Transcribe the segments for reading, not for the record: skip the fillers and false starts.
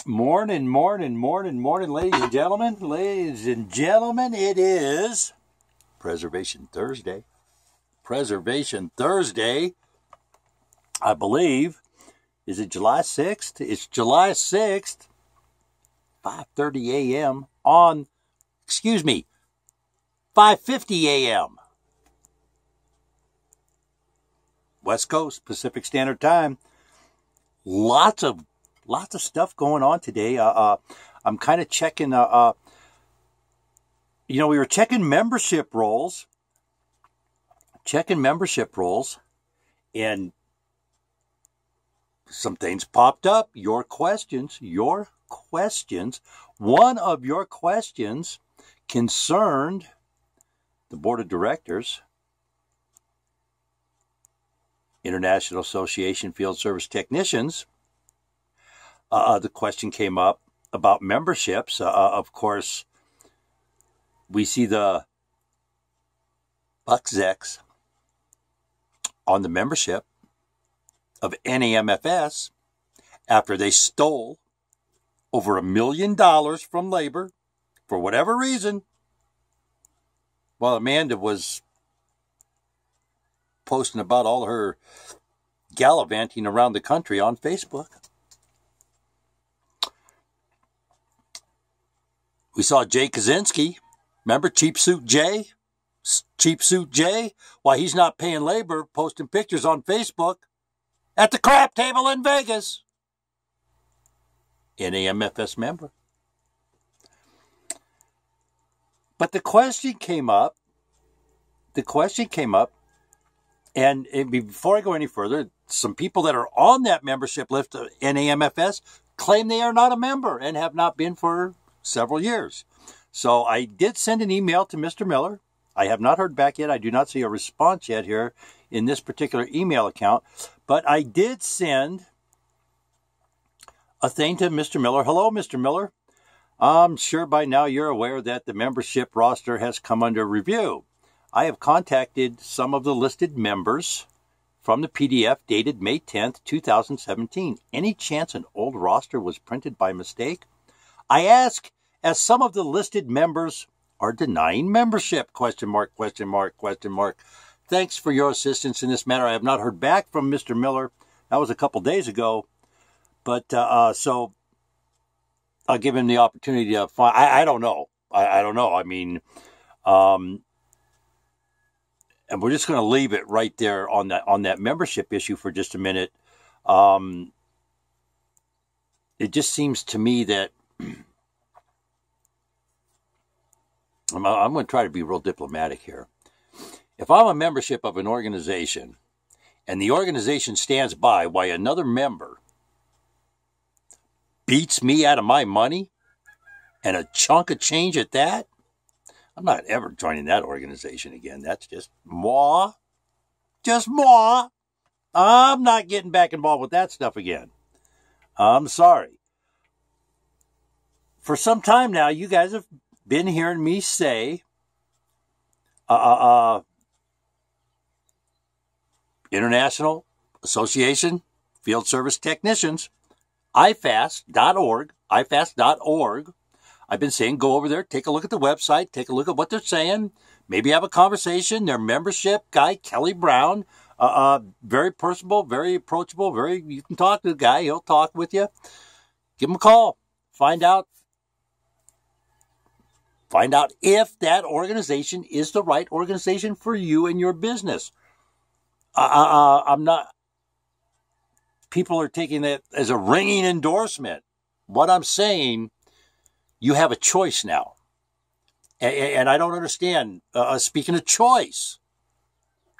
Morning, morning, morning, morning, ladies and gentlemen. Ladies and gentlemen, it is Preservation Thursday. Preservation Thursday, I believe. Is it July 6th? It's July 6th, 5:30 a.m. 5:50 a.m. West Coast, Pacific Standard Time. Lots of stuff going on today. I'm kind of checking. We were checking membership rolls, and some things popped up. Your questions. One of your questions concerned the board of directors, International Association Field Service Technicians. The question came up about memberships. Of course, we see the buck-zecks on the membership of NAMFS after they stole over $1 million from labor for whatever reason, while Amanda was posting about all her gallivanting around the country on Facebook. We saw Jay Kaczynski, remember Cheap Suit Jay? Why, he's not paying labor, posting pictures on Facebook at the crap table in Vegas. NAMFS member. But the question came up, and before I go any further, some people that are on that membership list of NAMFS claim they are not a member and have not been for several years. So I did send an email to Mr. Miller. I have not heard back yet. I do not see a response yet here in this particular email account. But I did send a thing to Mr. Miller. Hello, Mr. Miller. I'm sure by now you're aware that the membership roster has come under review. I have contacted some of the listed members from the PDF dated May 10th, 2017. Any chance an old roster was printed by mistake? I ask, as some of the listed members are denying membership, ? Thanks for your assistance in this matter. I have not heard back from Mr. Miller. That was a couple days ago. But, so I'll give him the opportunity to find, I don't know. I don't know. I mean, and we're just going to leave it right there on that membership issue for just a minute. It just seems to me that I'm going to try to be real diplomatic here. If I'm a membership of an organization and the organization stands by while another member beats me out of my money and a chunk of change at that, I'm not ever joining that organization again. That's just moi. I'm not getting back involved with that stuff again. I'm sorry. For some time now, you guys have been hearing me say, International Association Field Service Technicians, ifast.org. I've been saying go over there, take a look at the website, take a look at what they're saying, maybe have a conversation. Their membership guy, Kelly Brown, very personable, very approachable, you can talk to the guy, he'll talk with you. Give him a call. Find out if that organization is the right organization for you and your business. I'm not, people are taking that as a ringing endorsement. What I'm saying, you have a choice now. And I don't understand, speaking of choice,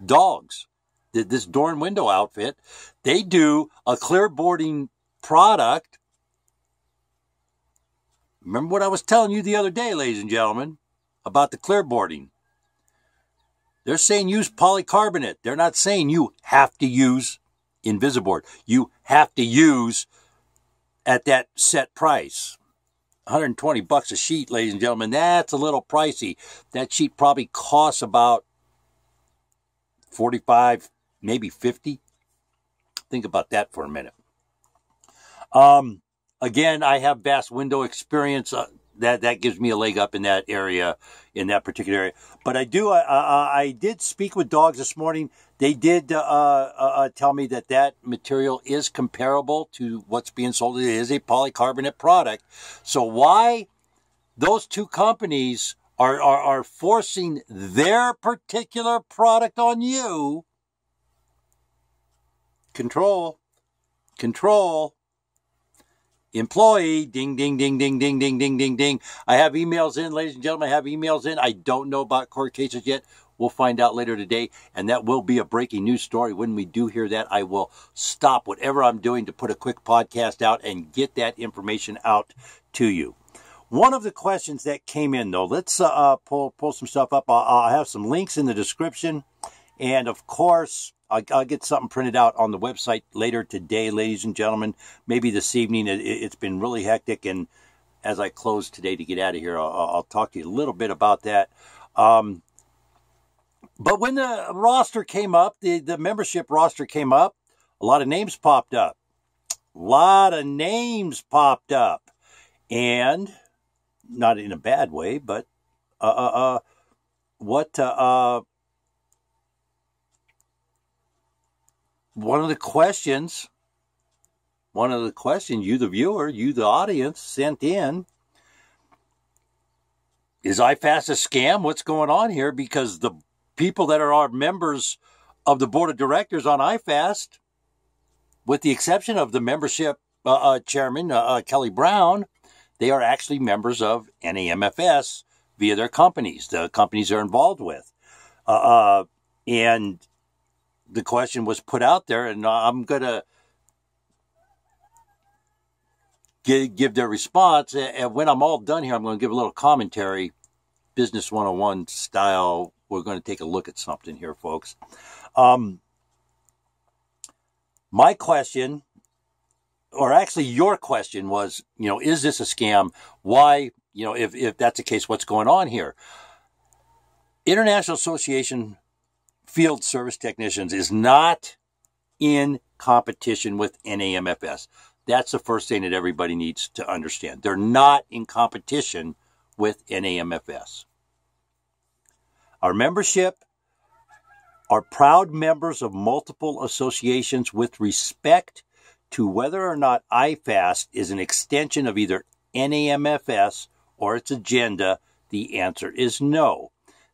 dogs, this door and window outfit, they do a clearboarding product. Remember what I was telling you the other day, ladies and gentlemen, about the clearboarding. They're saying use polycarbonate. They're not saying you have to use Invisiboard. You have to use at that set price. $120 a sheet, ladies and gentlemen. That's a little pricey. That sheet probably costs about $45, maybe $50. Think about that for a minute. again, I have vast window experience. That gives me a leg up in that area, in that particular area. But I did speak with dogs this morning. They did tell me that material is comparable to what's being sold. It is a polycarbonate product. So why those two companies are forcing their particular product on you? Control. Employee, ding, ding, ding, ding, ding, ding, ding, ding, ding. I have emails in, ladies and gentlemen. I have emails in. I don't know about court cases yet. We'll find out later today, and that will be a breaking news story. When we do hear that, I will stop whatever I'm doing to put a quick podcast out and get that information out to you. One of the questions that came in, though, let's pull some stuff up. I'll have some links in the description, and of course, I'll get something printed out on the website later today, ladies and gentlemen. Maybe this evening. It's been really hectic, and as I close today to get out of here, I'll talk to you a little bit about that. But when the roster came up, the membership roster came up, a lot of names popped up. And not in a bad way, but one of the questions you, the viewer, you, the audience, sent in, is iFast a scam? What's going on here? Because the people that are our members of the board of directors on iFast, with the exception of the membership chairman, Kelly Brown, they are actually members of NAMFS via their companies, the companies they're involved with. And the question was put out there, and I'm going to give their response. And when I'm all done here, I'm going to give a little commentary, Business 101 style. We're going to take a look at something here, folks. My question, or actually your question was, is this a scam? Why, if that's the case, what's going on here? International Association Field Service Technicians is not in competition with NAMFS. That's the first thing that everybody needs to understand. They're not in competition with NAMFS. Our membership are proud members of multiple associations with respect to whether or not iFast is an extension of either NAMFS or its agenda. The answer is no.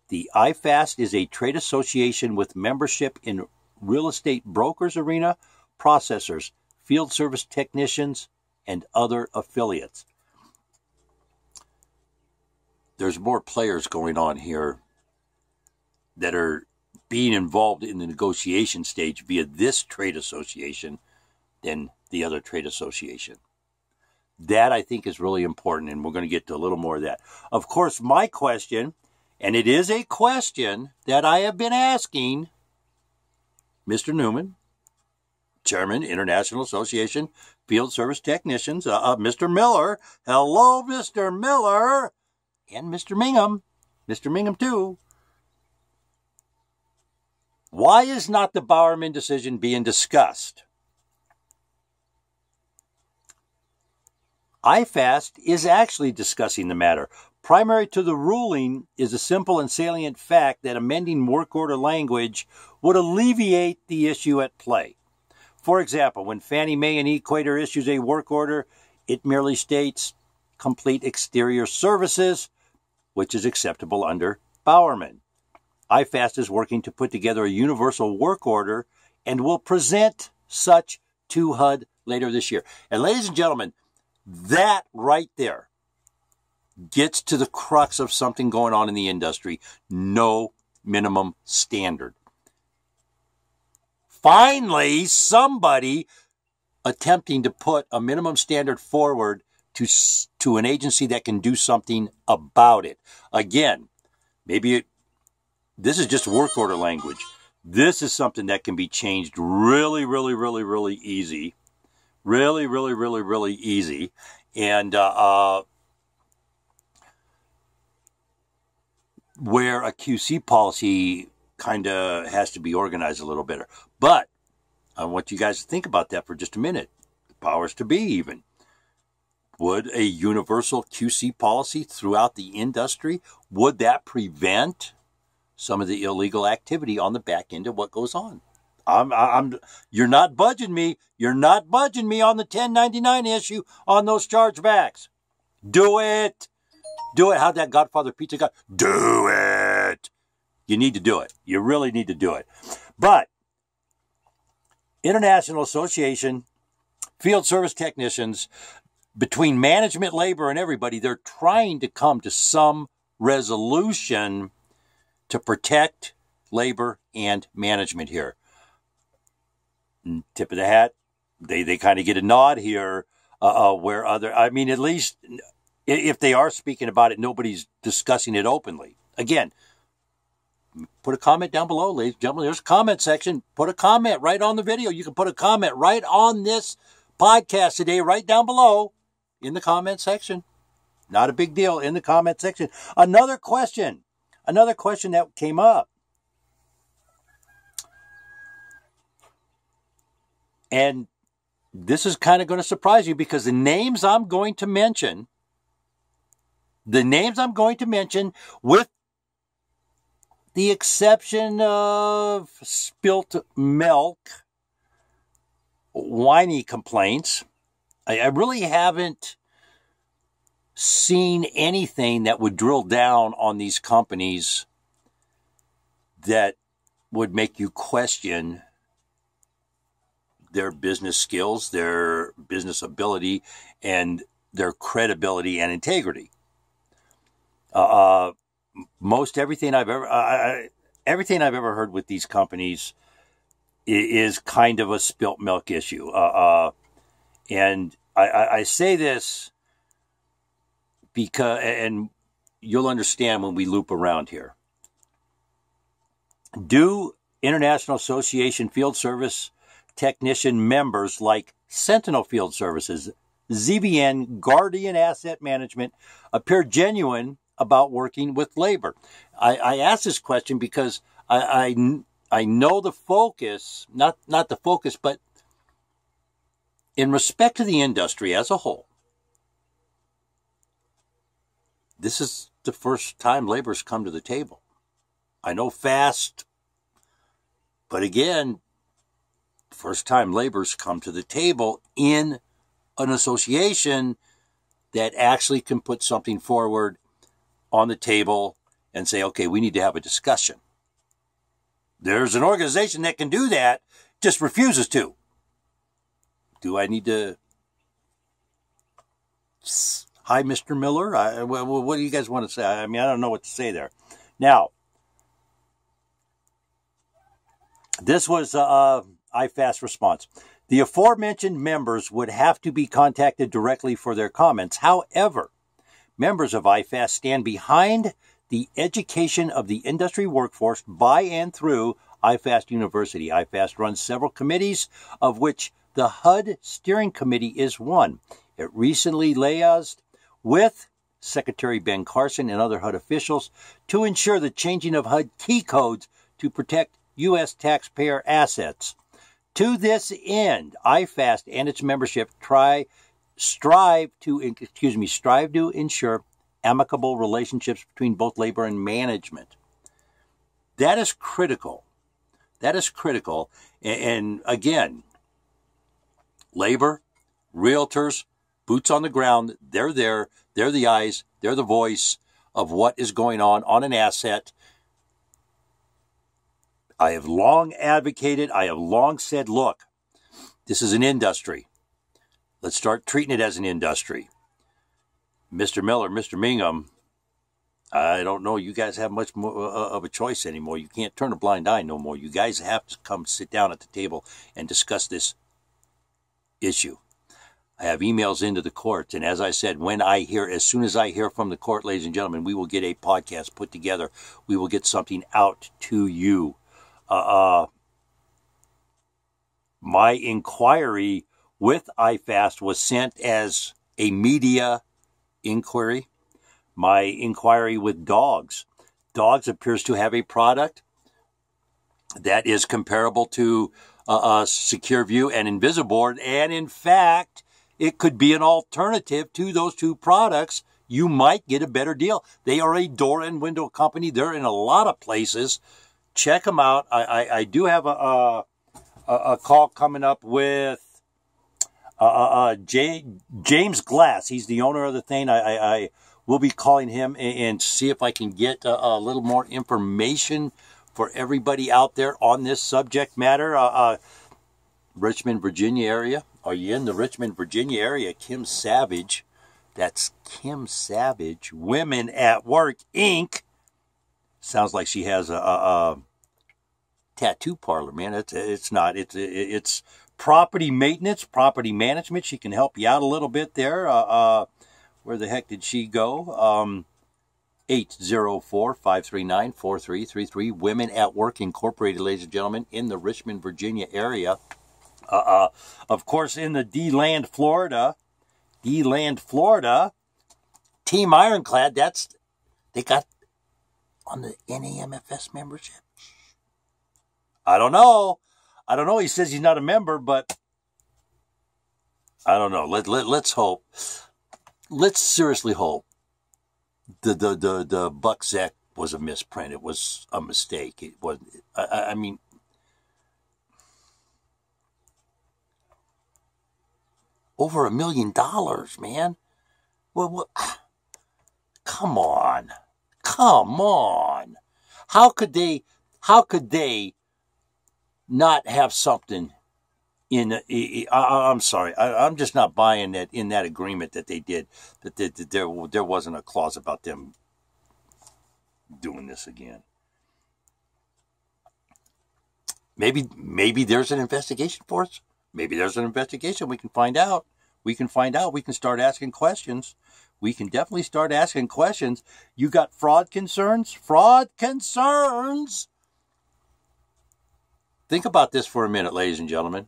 The iFast is a trade association with membership in real estate brokers arena, processors, field service technicians, and other affiliates. There's more players going on here that are being involved in the negotiation stage via this trade association than the other trade association. That, I think, is really important, and we're going to get to a little more of that. Of course, my question, and it is a question that I have been asking Mr. Newman, Chairman, International Association, Field Service Technicians, Mr. Miller. Hello, Mr. Miller. And Mr. Mingham. Mr. Mingham, too. Why is not the Bowerman decision being discussed? iFast is actually discussing the matter. Primary to the ruling is a simple and salient fact that amending work order language would alleviate the issue at play. For example, when Fannie Mae and Equator issues a work order, it merely states complete exterior services, which is acceptable under Bowerman. iFast is working to put together a universal work order and will present such to HUD later this year. And ladies and gentlemen, that right there gets to the crux of something going on in the industry. No minimum standard. Finally, somebody attempting to put a minimum standard forward to an agency that can do something about it. Again, maybe this is just work order language. This is something that can be changed really, really, really, really easy. Really, really, really, really easy. And where a QC policy kind of has to be organized a little better. But I want you guys to think about that for just a minine. The powers to be even. Would a universal QC policy throughout the industry, would that prevent some of the illegal activity on the back end of what goes on? You're not budging me. You're not budging me on the 1099 issue on those chargebacks. Do it. Do it. How'd that Godfather Pizza guy? Do it. You need to do it. You really need to do it. But International Association, Field Service Technicians, between management, labor, and everybody, they're trying to come to some resolution to protect labor and management here. Tip of the hat, they kind of get a nod here, where at least if they are speaking about it, nobody's discussing it openly. Again, put a comment down below, ladies and gentlemen. There's a comment section. Put a comment right on the video. You can put a comment right on this podcast today, right down below in the comment section. Not a big deal, in the comment section. Another question that came up. And this is kind of going to surprise you, because the names I'm going to mention, with the exception of spilt milk, whiny complaints, I really haven't seen anything that would drill down on these companies that would make you question their business skills, their business ability, and their credibility and integrity. Most everything I've ever heard with these companies is kind of a spilt milk issue. And I say this because, and you'll understand when we loop around here. Do International Association Field Service Technician members like Sentinel Field Services, ZBN, Guardian Asset Management appear genuine about working with labor? I ask this question because I know the focus, not the focus, but in respect to the industry as a whole, this is the first time labor's come to the table. I know fast, but again, first time labor's come to the table in an association that actually can put something forward on the table and say, okay, we need to have a discussion. There's an organization that can do that, just refuses to. Do I need to... Hi, Mr. Miller? What do you guys want to say? I don't know what to say there. Now, this was IFAST response. The aforementioned members would have to be contacted directly for their comments. However, members of IFAST stand behind the education of the industry workforce by and through IFAST University. IFAST runs several committees, of which the HUD Steering Committee is one. It recently liaised with Secretary Ben Carson and other HUD officials to ensure the changing of HUD key codes to protect U.S. taxpayer assets. To this end, IFAST and its membership strive to ensure amicable relationships between both labor and management. That is critical. That is critical. And again, labor, realtors, boots on the ground, they're there, they're the eyes, they're the voice of what is going on an asset. I have long advocated, I have long said, look, this is an industry. Let's start treating it as an industry. Mr. Miller, Mr. Mingham, I don't know, you guys have much more of a choice anymore. You can't turn a blind eye no more. You guys have to come sit down at the table and discuss this issue. I have emails into the courts, and as I said, as soon as I hear from the court, ladies and gentlemen, we will get a podcast put together. We will get something out to you. My inquiry with IFAST was sent as a media inquiry. My inquiry with Dogs. Dogs appears to have a product that is comparable to SecureView and Invisiboard, and in fact it could be an alternative to those two products. You might get a better deal. They are a door and window company. They're in a lot of places. Check them out. I do have a call coming up with James Glass. He's the owner of the thing. I will be calling him and see if I can get a little more information for everybody out there on this subject matter. Richmond, Virginia area. Are you in the Richmond, Virginia area? Kim Savage. That's Kim Savage. Women at Work, Inc. Sounds like she has a tattoo parlor, man. It's not. It's property maintenance, property management. She can help you out a little bit there. Where the heck did she go? 804-539-4333. Women at Work Incorporated, ladies and gentlemen, in the Richmond, Virginia area. Of course, in the D-Land, Florida, Team Ironclad, they got on the NAMFS membership. I don't know. He says he's not a member, but I don't know. Let's hope. Let's seriously hope the Buck Zek was a misprint. It was a mistake. It was. I mean, over $1 million, man. Well, come on. How could they not have something in? I'm sorry. I'm just not buying that in that agreement that they did. That there wasn't a clause about them doing this again. Maybe there's an investigation for us. Maybe there's an investigation. We can find out. We can start asking questions. We can definitely start asking questions. You got fraud concerns? Think about this for a minute, ladies and gentlemen.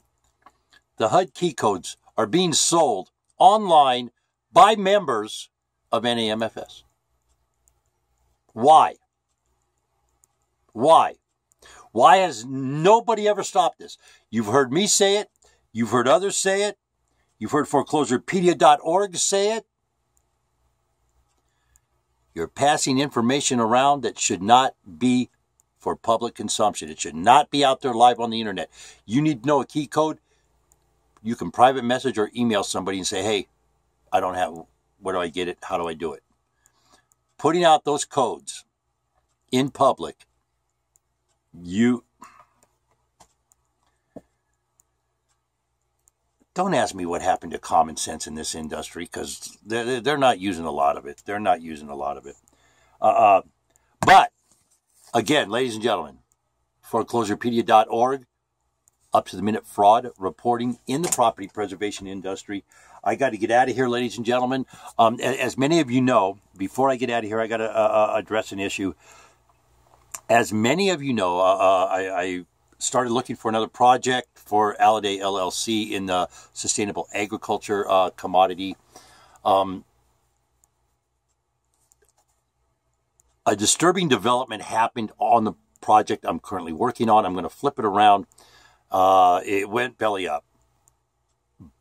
The HUD key codes are being sold online by members of NAMFS. Why? Why has nobody ever stopped this? You've heard me say it. You've heard others say it. You've heard foreclosurepedia.org say it. You're passing information around that should not be for public consumption. It should not be out there live on the internet. You need to know a key code. You can private message or email somebody and say, hey, I don't have, where do I get it? How do I do it? Putting out those codes in public, don't ask me what happened to common sense in this industry, because they're not using a lot of it. But, again, ladies and gentlemen, foreclosurepedia.org, up to the minute fraud reporting in the property preservation industry. I got to get out of here, ladies and gentlemen. As many of you know, before I get out of here, I got to address an issue. As many of you know, I started looking for another project for Alliday LLC in the sustainable agriculture commodity. A disturbing development happened on the project I'm currently working on. I'm going to flip it around. It went belly up.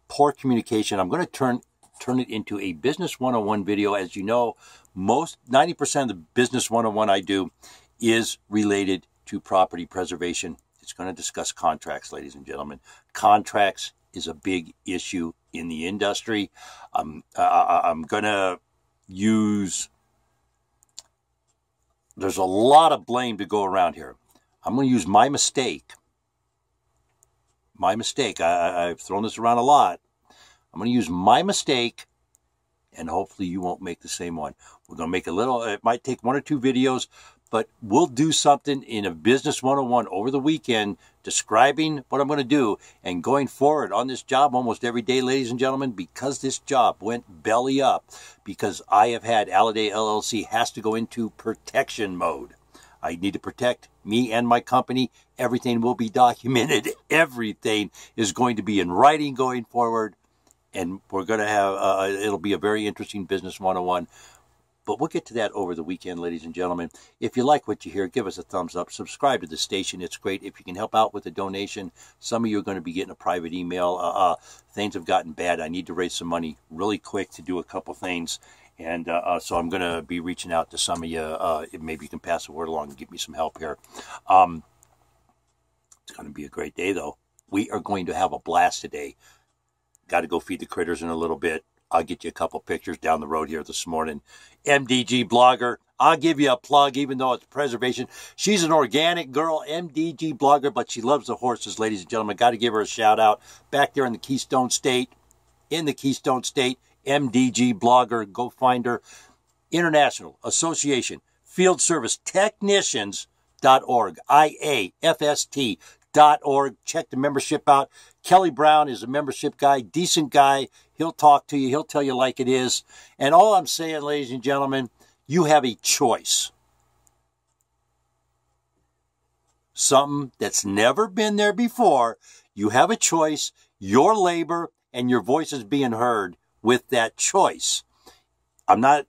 Poor communication. I'm going to turn it into a Business 101 video. As you know, 90% of the Business 101 I do is related to property preservation. It's going to discuss contracts, ladies and gentlemen. Contracts is a big issue in the industry. I'm going to use... There's a lot of blame to go around here. I'm going to use my mistake. I've thrown this around a lot. I'm going to use my mistake, and hopefully you won't make the same one. We're going to make it might take 1 or 2 videos, but we'll do something in a Business 101 over the weekend describing what I'm going to do, and going forward on this job almost every day, ladies and gentlemen, because this job went belly up, because I have had Alliday LLC has to go into protection mode. I need to protect me and my company. Everything will be documented. Everything is going to be in writing going forward, and we're going to have, it'll be a very interesting Business 101. But we'll get to that over the weekend, ladies and gentlemen. If you like what you hear, give us a thumbs up. Subscribe to the station. It's great. If you can help out with a donation, some of you are going to be getting a private email. Things have gotten bad. I need to raise some money really quick to do a couple things. And so I'm going to be reaching out to some of you. Maybe you can pass the word along and give me some help here. It's going to be a great day, though. We are going to have a blast today. Got to go feed the critters in a little bit. I'll get you a couple pictures down the road here this morning. MDG blogger. I'll give you a plug, even though it's preservation. She's an organic girl, MDG blogger, but she loves the horses, ladies and gentlemen. Got to give her a shout out. Back there in the Keystone State. MDG blogger. Go find her. International Association Field Service Technicians.org. IAFST.org. Check the membership out. Kelly Brown is a membership guy, decent guy. He'll talk to you. He'll tell you like it is. And all I'm saying, ladies and gentlemen, you have a choice. Something that's never been there before. You have a choice. Your labor and your voice is being heard with that choice. I'm not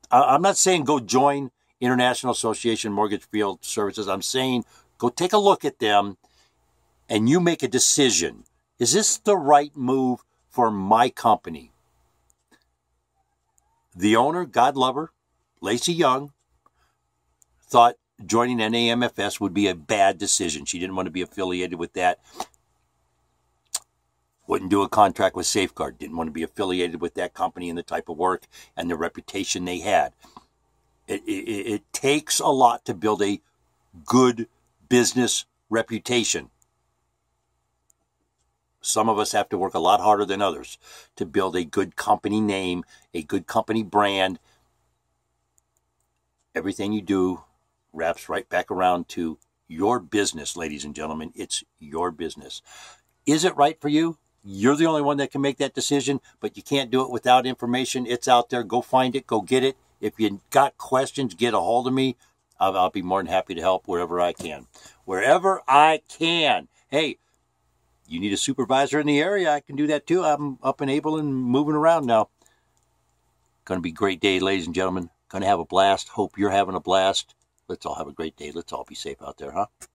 saying go join International Association Mortgage Field Services. I'm saying go take a look at them and you make a decision. Is this the right move for my company? The owner, God love her, Lacey Young, thought joining NAMFS would be a bad decision. She didn't want to be affiliated with that. Wouldn't do a contract with Safeguard. Didn't want to be affiliated with that company and the type of work and the reputation they had. It takes a lot to build a good business reputation. Some of us have to work a lot harder than others to build a good company name, a good company brand. Everything you do wraps right back around to your business, ladies and gentlemen. It's your business. Is it right for you? You're the only one that can make that decision, but you can't do it without information. It's out there. Go find it. Go get it. If you got questions, get a hold of me. I'll be more than happy to help wherever I can. Wherever I can. Hey, you need a supervisor in the area, I can do that too. I'm up and able and moving around now. Going to be a great day, ladies and gentlemen. Going to have a blast. Hope you're having a blast. Let's all have a great day. Let's all be safe out there, huh?